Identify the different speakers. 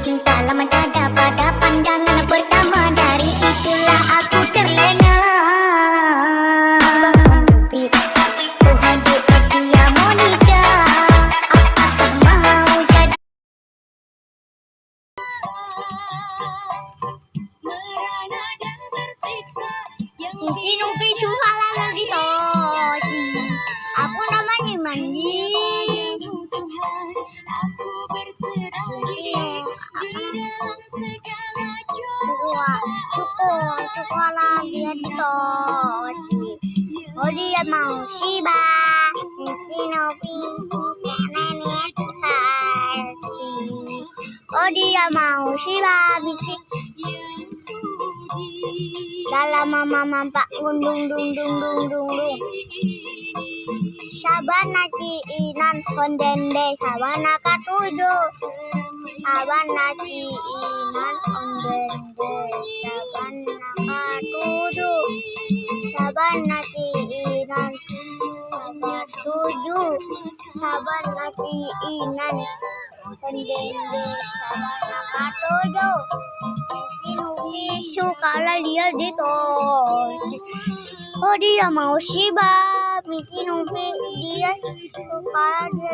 Speaker 1: cinta lama dada pada pandangan pertama. Dari itulah aku terlena. Tuhan buat dia mau nikah. Apakah mau jadi
Speaker 2: merana dan tersiksa yang
Speaker 1: mungkin upi cuhalan lagi toji. Aku namanya mandi.
Speaker 2: Tuhan, aku berserah diri di dalam segala
Speaker 1: Wah, cukup lagi toji. Oh dia mau Shiba, mungkin upi nenek taji. Oh dia mau Shiba, bikin
Speaker 2: yang sudi
Speaker 1: dalam mama mampak dung dung dung dung dung dung. Sabana ciinan kondende sabana katuju. Sabana ciinan kondende sabana katuju. Sabana ciinan katuju. Sabana ciinan kondende sabana katuju. Isu kalau dia ditolak. Oh dia mau Shiba, Misi Nufi dia suka dia